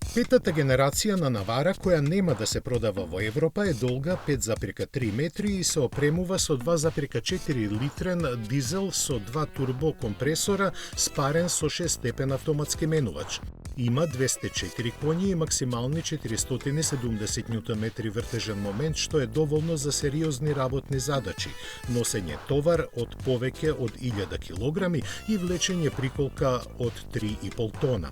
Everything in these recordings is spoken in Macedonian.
Петата генерација на Навара, која нема да се продава во Европа, е долга 5,3 метри и се опремува со 2,4 литрен дизел со 2 турбо компресора спарен со 6 степен автоматски менувач. Има 204 коњи и максимални 470 Нм вртежен момент, што е доволно за сериозни работни задачи, носење товар од повеќе од 1000 килограми и влечење приколка од 3,5 тона.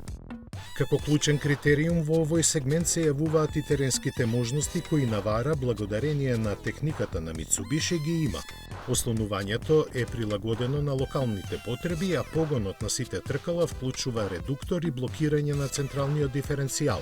Како клучен критериум во овој сегмент се јавуваат и теренските можности кои Навара, благодарение на техниката на Мицубиши, ги има. Ослонувањето е прилагодено на локалните потреби, а погонот на сите тркала вклучува редуктор и блокирање на централниот диференцијал.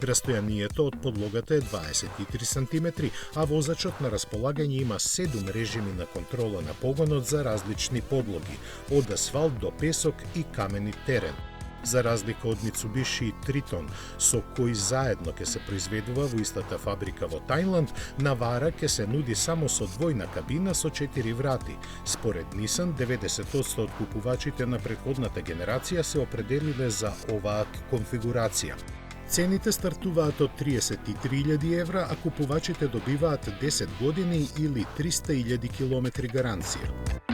Растојанието од подлогата е 23 см, а возачот на располагање има 7 режими на контрола на погонот за различни подлоги, од асфалт до песок и каменит терен. За разлика од Mitsubishi Triton, со кој заедно ќе се произведува во истата фабрика во Тајланд, Навара ќе се нуди само со двојна кабина со 4 врати. Според Nissan, 90% од купувачите на претходната генерација се определиле за оваа конфигурација. Цените стартуваат од 33.000 евра, а купувачите добиваат 10 години или 300.000 километри гаранција.